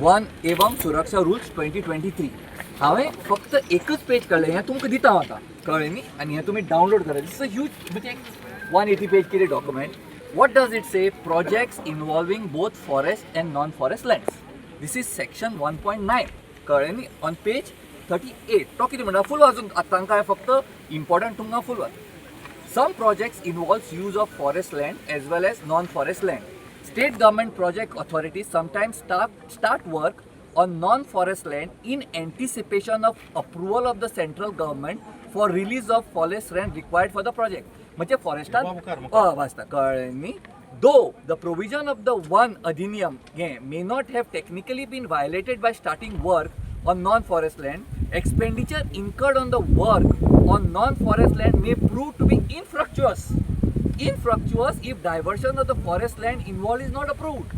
One एवं सुरक्षा rules 2023 हांवें फक्त एकच पेज काडलें हें तुमकां दिता आतां कळ्ळें न्ही आनी हें तुमी डावनलोड करा दिस इज ह्यूज म्हणजे 180 पेज कितें document what does it say projects involving both forest end non forest lands this is section 1.9 कळ्ळें न्ही ऑन पेज 38 तो कितें म्हणटा फूल वाचून तांकां हांवें फक्त इम्पॉर्टंट तुमकां फूल वाच Some projects involves use of forest land as well as non-forest land. State government project authorities sometimes start work on non-forest land in anticipation of approval of the central government for release of forest land required for the project. म्हणजे फॉरेस्टान वाचता कळ्ळें न्ही Though the provision of the one adhiniyam may not have technically been violated by starting work on non-forest land, expenditure incurred on the work on non-forest land may prove to be infructuous. Infructuous if diversion of the forest land involved is not approved.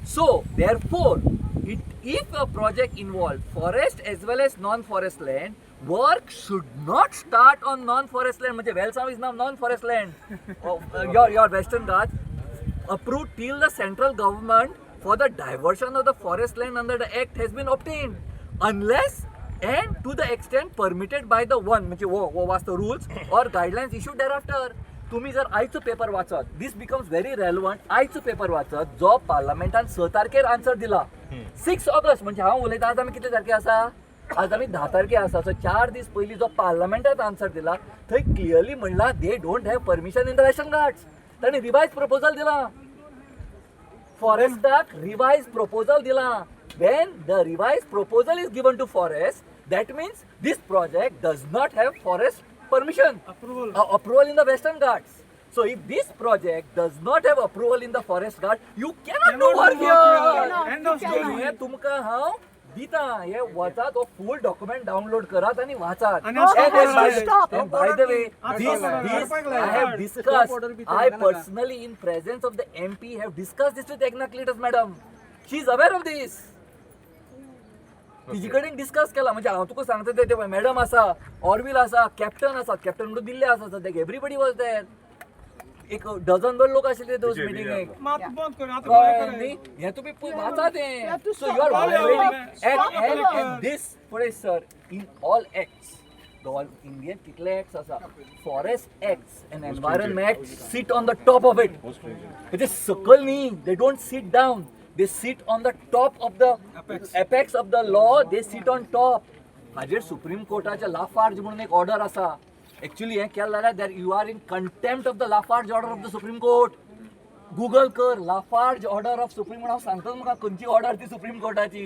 So, therefore, if a project involves forest as well as non-forest land, work should not start on non-forest land. Means Welsam is now non-forest land. Your Western Ghats approved till the central government for the diversion of the forest land under the act has been obtained, unless and to the extent permitted by the one म्हणजे वो वाज the rules और गायडलाइन्स issued thereafter. तुम्ही जर आयचो paper वाचत दिस becomes very relevant आयचो paper वाचत जो पार्लमेंटान 6 तारखेर आन्सर दिला 6 ऑगस्ट म्हणजे हांव उलयता आज आमी कितले तारखे आसा आज आमी 10 तारखे आसा सो 4 दीस पयलीं जो पार्लमेंटान आन्सर दिला थंय क्लियरली म्हणला they don't have permission in the western Ghats ताणें रिवाइज प्रपोजल दिला फॉरेस्टाक रिवाइज प्रपोजल दिला when the revised proposal is given to forest that means this project does not have forest permission approval in the western ghats. So if this project does not have approval in the forest ghat you cannot do work here. End of story. तुमका हांव दिता हे वचात तो फुल document download करात आणि वाचात and by the way this I have discussed I personally in presence of the MP have discussed this with Eknath madam. She is aware of this. तिजे कडेन डिस्कस केला म्हणजे हांव तुका सांगता ते मॅडम आसा ऑरवील आसा कॅप्टन आसा कॅप्टन म्हणून दिल्ले आसा सद्याक एवरीबडी वॉज देयर एक डझनभर लोक आशिल्ले दोस मिटिंगेक हे तुमी वाचा तें so you are violating and this पळय sir in all acts all Indian कितले एक्ट्स आसा forest acts and environment act sit on the top of it म्हणजे सकल न्ही they don't sit down they sit on the top of the apex of the law they sit on top हाजेर Supreme कोर्टाचे Lafarge म्हणून एक order आसा actually हे केला जाल्यार that you are in contempt of the Lafarge order of the Supreme Court Google कर Lafarge order of Supreme Court हांव सांगता तुमकां खंयची ऑर्डर ती सुप्रीम कोर्टाची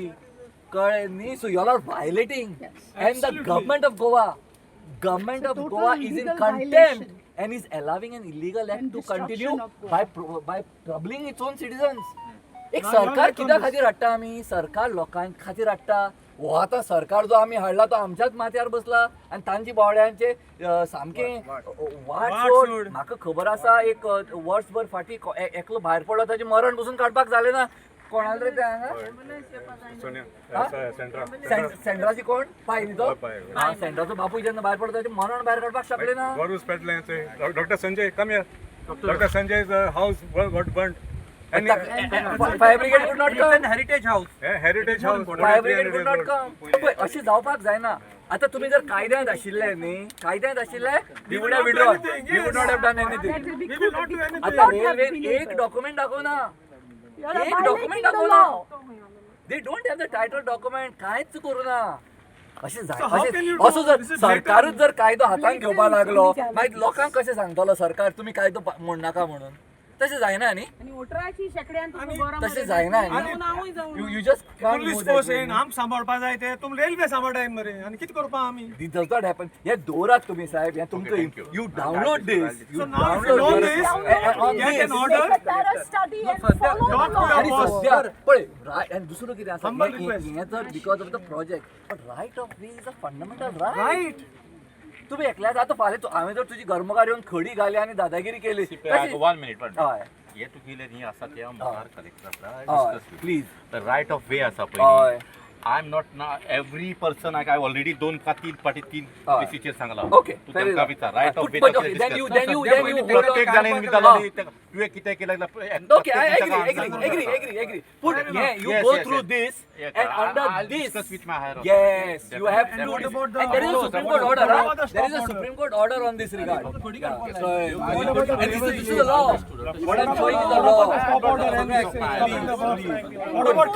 कळ्ळें न्ही so you are violating and the government of Goa is in contempt and is allowing an illegal act to continue by troubling its own citizens. एक सरकार कित्या खातीर हाडटा आमी सरकार लोकां खातीर हाडटा हो आतां सरकार जो आमी हाडला तो आमच्याच माथ्यार बसला आनी तांची बावड्यांचे सामकें वाट सोड म्हाका खबर आसा एक वर्सभर फाटीं एकलो भायर पडलो ताचें मरण बसून काडपाक जालें ना कोणाल रे ते हांगा सेंड्राची कोण पाय न्ही तो सेंड्राचो बापूय जेन्ना भायर पडलो ताचें मरण भायर काडपाक शकलें ना doctor Sanjay come here doctor Sanjay's house got burnt. And fire brigade could not come. Heritage house. Fire brigade could not come. पण अशी जावपाक जायना आता तुम्ही जर कायद्यांत आशिल्ले न्ही कायद्यांत आशिल्ले we would have withdrawn. We would not have done anything. We will not do anything. आता रेल्वेन एक डॉक्युमेंट दाखवना एक document दाखवना they don't have the title document कांयच करूना अशें जाय असो जर सरकारूच जर कायदो हातान घेवपाक लागलो मागीर लोकांक कशें सांगतलो सरकार तुमी कायदो म्हणनाका म्हणून तशें जायना न्ही तशें जायना न्ही यू जस्ट पुलीस फोर्स येन आम सांबाळपा जाय ते तुम रेल्वे सांबाळटाय मरे आनी कितें करपा आमी दिस डज नॉट हॅपन हे दवरात तुमी साहेब हे तुमकां you download this you download this get an order आणि सद्या पळय आनी दुसरो कितें आसा हें तर because of the project but right of way is a fundamental right तुम्ही एकल्याच आता फाल्यां हांवें जर तुजी गर्मगार येवन खडी घाली आनी दादागिरी केली 1 minute हय हे तुगेले न्ही आसा ते मुखार कलेक्टर आसा please the right of way आसा हय I'm not now every person I already 2 का 3 पाटी 3 Ah. प्रोसिजर सांगला. Okay, तू fair त्यांका enough. विचार right of But way okay, then you hold प्रत्येक on. जणांनी विचारलं तू किती केलं Okay, I agree. Put yeah, you Yes, go yes, through yes. this Yes, and under I'll this. discuss with my higher authority. Yes, you have to do Definitely. this. What about the- And there is a what Supreme about Court the- order. what about the There is a stop Supreme Court order on this regard. Yeah. So, about the and this is the river law. What I'm showing is the law. Stop order and Please, stop please. the bus. What about